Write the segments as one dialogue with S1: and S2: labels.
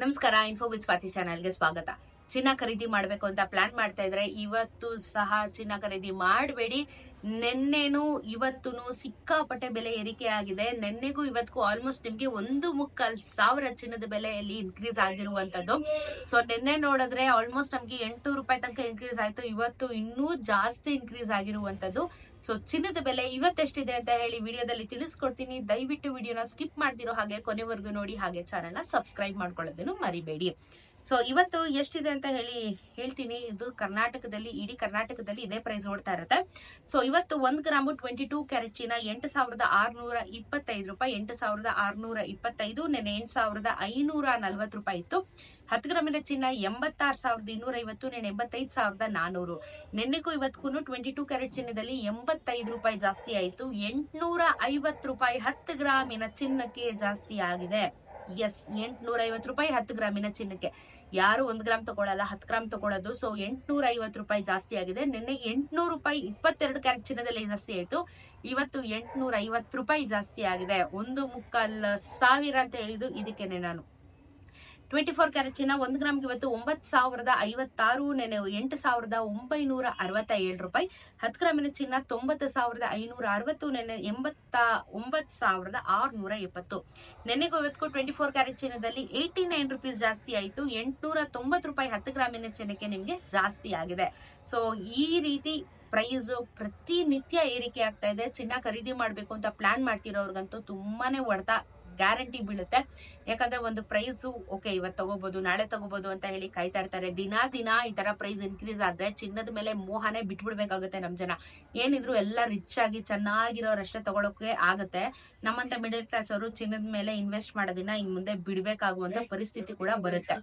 S1: ನಮಸ್ಕಾರ. Info with Swati ಚಾನಲ್ಗೆ ಸ್ವಾಗತ. ಚಿನ್ನ ಖರೀದಿ ಮಾಡಬೇಕು ಅಂತ ಪ್ಲಾನ್ ಮಾಡ್ತಾ ಇದ್ರೆ ಇವತ್ತು ಸಹ ಚಿನ್ನ ಖರೀದಿ ಮಾಡಬೇಡಿ. ನೆನ್ನೆನು ಇವತ್ತುನು ಸಿಕ್ಕಾಪಟ್ಟೆ ಬೆಲೆ ಏರಿಕೆ ಆಗಿದೆ. ನೆನ್ನೆಗೂ ಇವತ್ತಿಗೂ ಆಲ್ಮೋಸ್ಟ್ ನಿಮ್ಗೆ 1,25,000 ಚಿನ್ನದ ಬೆಲೆಯಲ್ಲಿ ಇನ್ಕ್ರೀಸ್ ಆಗಿರುವಂತದ್ದು. ಸೊ ನೆನ್ನೆ ನೋಡಿದ್ರೆ ಆಲ್ಮೋಸ್ಟ್ ನಮ್ಗೆ 800 ರೂಪಾಯಿ ತನಕ ಇನ್ಕ್ರೀಸ್ ಆಯ್ತು. ಇವತ್ತು ಇನ್ನೂ ಜಾಸ್ತಿ ಇನ್ಕ್ರೀಸ್ ಆಗಿರುವಂತದ್ದು. ಸೊ ಚಿನ್ನದ ಬೆಲೆ ಇವತ್ತೆಷ್ಟಿದೆ ಅಂತ ಹೇಳಿ ವಿಡಿಯೋದಲ್ಲಿ ತಿಳಿಸ್ಕೊಡ್ತೀನಿ. ದಯವಿಟ್ಟು ವಿಡಿಯೋನ ಸ್ಕಿಪ್ ಮಾಡ್ತಿರೋ ಹಾಗೆ ಕೊನೆವರೆಗೂ ನೋಡಿ, ಹಾಗೆ ಚಾನೆಲ್ನ ಸಬ್ಸ್ಕ್ರೈಬ್ ಮಾಡ್ಕೊಳ್ಳೋದನ್ನು ಮರಿಬೇಡಿ. ಸೊ ಇವತ್ತು ಎಷ್ಟಿದೆ ಅಂತ ಹೇಳ್ತೀನಿ. ಇದು ಕರ್ನಾಟಕದಲ್ಲಿ, ಇಡೀ ಕರ್ನಾಟಕದಲ್ಲಿ ಇದೇ ಪ್ರೈಸ್ ಓಡ್ತಾ ಇರುತ್ತೆ. ಸೊ ಇವತ್ತು 1 ಗ್ರಾಮು 22 ಕ್ಯಾರೆಟ್ ಚಿನ್ನ 8,625 ರೂಪಾಯಿ, 8,625. ನೆನೆ 8,540 ರೂಪಾಯಿ ಇತ್ತು. 10 ಗ್ರಾಮಿನ ಚಿನ್ನ 86,250, ನೆನೆ 85,400. ನೆನ್ನೆಗೂ ಇವತ್ತಿಗೂ 22 ಕ್ಯಾರೆಟ್ ಚಿನ್ನದಲ್ಲಿ 85 ರೂಪಾಯಿ ಜಾಸ್ತಿ ಆಯ್ತು. 850 ರೂಪಾಯಿ 10 ಗ್ರಾಮಿನ ಚಿನ್ನಕ್ಕೆ ಜಾಸ್ತಿ ಆಗಿದೆ. ಎಸ್, 850 ರೂಪಾಯಿ 10 ಗ್ರಾಮಿನ ಚಿನ್ನಕ್ಕೆ. ಯಾರು 1 ಗ್ರಾಮ್ ತಗೊಳ್ಳಲ್ಲ, 10 ಗ್ರಾಮ್ ತಗೊಳ್ಳೋದು. ಸೊ 850 ರೂಪಾಯಿ ಜಾಸ್ತಿ ಆಗಿದೆ. ನಿನ್ನೆ 800 ರೂಪಾಯಿ 22 ಕ್ಯಾರೆಟ್ ಚಿನ್ನದಲ್ಲಿ ಜಾಸ್ತಿ ಆಯ್ತು. ಇವತ್ತು 850 ರೂಪಾಯಿ ಜಾಸ್ತಿ ಆಗಿದೆ. 1,25,000 ಅಂತ ಹೇಳಿದ್ದು ಇದಕ್ಕೇನೆ ನಾನು. 24 ಕ್ಯಾರೆಟ್ ಚಿನ್ನ 1 ಗ್ರಾಮ್ಗೆ ಇವತ್ತು 9,056, ನೆನೆ 8,967 ರೂಪಾಯಿ. 10 ಗ್ರಾಮಿನ ಚಿನ್ನ 90,560, ನೆನೆ 89,670. ನೆನೆಗೂ ಇವತ್ತು 24 ಕ್ಯಾರೆಟ್ ಚಿನ್ನದಲ್ಲಿ 89 ರುಪೀಸ್ ಜಾಸ್ತಿ ಆಯ್ತು. 890 ರೂಪಾಯಿ 10 ಗ್ರಾಮಿನ ಚಿನ್ನಕ್ಕೆ ನಿಮ್ಗೆ ಜಾಸ್ತಿ ಆಗಿದೆ. ಸೊ ಈ ರೀತಿ ಪ್ರೈಸ್ ಪ್ರತಿನಿತ್ಯ ಏರಿಕೆ ಆಗ್ತಾ ಇದೆ. ಚಿನ್ನ ಖರೀದಿ ಮಾಡ್ಬೇಕು ಅಂತ ಪ್ಲಾನ್ ಮಾಡ್ತಿರೋರ್ಗಂತೂ ತುಂಬಾನೇ ಹೊಡೆತ ಗ್ಯಾರಂಟಿ ಬೀಳುತ್ತೆ. ಯಾಕಂದ್ರೆ ಒಂದು ಪ್ರೈಸ್ ಓಕೆ ಇವತ್ತು ತಗೋಬಹುದು, ನಾಳೆ ತಗೋಬಹುದು ಅಂತ ಹೇಳಿ ಕಾಯ್ತಾ ಇರ್ತಾರೆ. ದಿನ ಈ ತರ ಪ್ರೈಸ್ ಇನ್ಕ್ರೀಸ್ ಆದ್ರೆ ಚಿನ್ನದ ಮೇಲೆ ಮೋಹನೆ ಬಿಟ್ಬಿಡ್ಬೇಕಾಗುತ್ತೆ ನಮ್ ಜನ. ಏನಿದ್ರು ಎಲ್ಲ ರಿಚ್ ಆಗಿ ಚೆನ್ನಾಗಿರೋರಷ್ಟೇ ತಗೊಳಕ್ಕೆ ಆಗತ್ತೆ. ನಮ್ಮಂತ ಮಿಡಲ್ ಕ್ಲಾಸ್ ಅವರು ಚಿನ್ನದ ಮೇಲೆ ಇನ್ವೆಸ್ಟ್ ಮಾಡೋದನ್ನ ಇನ್ ಮುಂದೆ ಬಿಡ್ಬೇಕಾಗುವಂತ ಪರಿಸ್ಥಿತಿ ಕೂಡ ಬರುತ್ತೆ.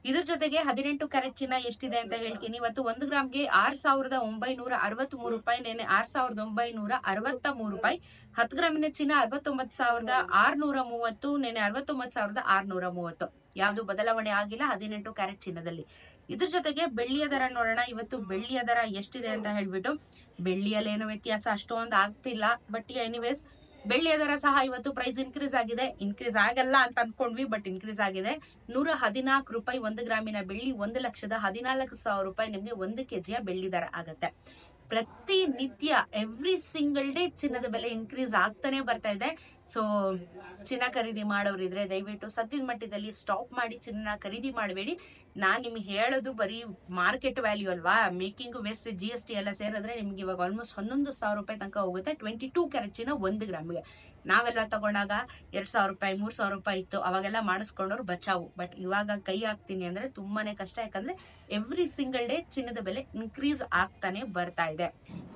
S1: ಇದ್ರ ಜೊತೆಗೆ 18 ಕ್ಯಾರೆಟ್ ಚಿನ್ನ ಎಷ್ಟಿದೆ ಅಂತ ಹೇಳ್ತೀನಿ. ಇವತ್ತು 1 ಗ್ರಾಮ್ಗೆ 6,963 ರೂಪಾಯಿ, ನೆನೆ 6,963 ರೂಪಾಯಿ. 10 ಗ್ರಾಮಿನ ಚಿನ್ನ 69,630, ನೆನೆ 69,630. ಯಾವ್ದು ಬದಲಾವಣೆ ಆಗಿಲ್ಲ 18 ಕ್ಯಾರೆಟ್ ಚಿನ್ನದಲ್ಲಿ. ಇದ್ರ ಜೊತೆಗೆ ಬೆಳ್ಳಿಯ ದರ ನೋಡೋಣ. ಇವತ್ತು ಬೆಳ್ಳಿಯ ದರ ಎಷ್ಟಿದೆ ಅಂತ ಹೇಳ್ಬಿಟ್ಟು. ಬೆಳ್ಳಿಯಲ್ಲಿ ಏನೋ ವ್ಯತ್ಯಾಸ ಅಷ್ಟೊಂದು ಆಗ್ತಿಲ್ಲ, ಬಟ್ ಎನಿವೇಸ್ ಬೆಳ್ಳಿಯ ದರ ಸಹ ಇವತ್ತು ಪ್ರೈಸ್ ಇನ್ಕ್ರೀಸ್ ಆಗಿದೆ. ಇನ್ಕ್ರೀಸ್ ಆಗಲ್ಲ ಅಂತ ಅನ್ಕೊಂಡ್ವಿ, ಬಟ್ ಇನ್ಕ್ರೀಸ್ ಆಗಿದೆ. 114 ರೂಪಾಯಿ 1 ಗ್ರಾಮಿನ ಬೆಳ್ಳಿ. 1,14,000 ರೂಪಾಯಿ ನಿಮ್ಗೆ 1 ಕೆಜಿಯ ಬೆಳ್ಳಿ ದರ ಆಗತ್ತೆ. ಪ್ರತಿನಿತ್ಯ ಎವ್ರಿ ಸಿಂಗಲ್ ಡೇ ಚಿನ್ನದ ಬೆಲೆ ಇನ್ಕ್ರೀಸ್ ಆಗ್ತಾನೆ ಬರ್ತಾ ಇದೆ. ಸೊ ಚಿನ್ನ ಖರೀದಿ ಮಾಡೋರಿದ್ರೆ ದಯವಿಟ್ಟು ಸದ್ಯದ ಮಟ್ಟದಲ್ಲಿ ಸ್ಟಾಪ್ ಮಾಡಿ ಚಿನ್ನ ಖರೀದಿ ಮಾಡಬೇಡಿ. ನಾನ್ ನಿಮ್ಗೆ ಹೇಳೋದು ಬರೀ ಮಾರ್ಕೆಟ್ ವ್ಯಾಲ್ಯೂ ಅಲ್ವಾ. ಮೇಕಿಂಗ್, ವೇಸ್ಟ್, GST ಎಲ್ಲ ಸೇರಿದ್ರೆ ನಿಮ್ಗೆ ಇವಾಗ ಆಲ್ಮೋಸ್ಟ್ 11,000 ರೂಪಾಯಿ ತನಕ ಹೋಗುತ್ತೆ 22 ಕ್ಯಾರೆಟ್ ಚಿನ್ನ 1 ಗ್ರಾಮ್ಗೆ. ನಾವೆಲ್ಲ ತಗೊಂಡಾಗ 2,000 ರೂಪಾಯಿ 3,000 ರೂಪಾಯಿ ಇತ್ತು. ಅವಾಗೆಲ್ಲ ಮಾಡಿಸ್ಕೊಂಡವ್ರು ಬಚಾವು. ಬಟ್ ಇವಾಗ ಕೈ ಹಾಕ್ತೀನಿ ಅಂದ್ರೆ ತುಂಬಾನೇ ಕಷ್ಟ. ಯಾಕಂದ್ರೆ ಎವ್ರಿ ಸಿಂಗಲ್ ಡೇ ಚಿನ್ನದ ಬೆಲೆ ಇನ್ಕ್ರೀಸ್ ಆಗ್ತಾನೆ ಬರ್ತಾ ಇದೆ.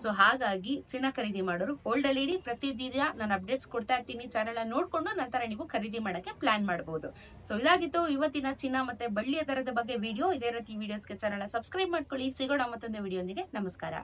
S1: ಸೊ ಹಾಗಾಗಿ ಚಿನ್ನ ಖರೀದಿ ಮಾಡೋರು ಹೋಲ್ಡ್ ಅಲ್ಲಿ ಇಡಿ. ಪ್ರತಿದಿನ ನಾನು ಅಪ್ಡೇಟ್ಸ್ ಕೊಡ್ತಾ ಇರ್ತೀನಿ. ಚಾನೆಲ್ ನೋಡ್ಕೊಂಡು ನಂತರ ನೀವು ಖರೀದಿ ಮಾಡಕ್ಕೆ ಪ್ಲಾನ್ ಮಾಡಬಹುದು. ಸೊ ಇದಾಗಿತ್ತು ಇವತ್ತಿನ ಚಿನ್ನ ಮತ್ತೆ ಬೆಳ್ಳಿಯ ದರದ ಬಗ್ಗೆ ವಿಡಿಯೋ. ಇದೇ ರೀತಿ ವಿಡಿಯೋಸ್ಗೆ ಚಾನೆಲ್ ಸಬ್ಸ್ಕ್ರೈಬ್ ಮಾಡ್ಕೊಳ್ಳಿ. ಸಿಗೋಣ ಮತ್ತೊಂದು ವಿಡಿಯೋಂದಿಗೆ. ನಮಸ್ಕಾರ.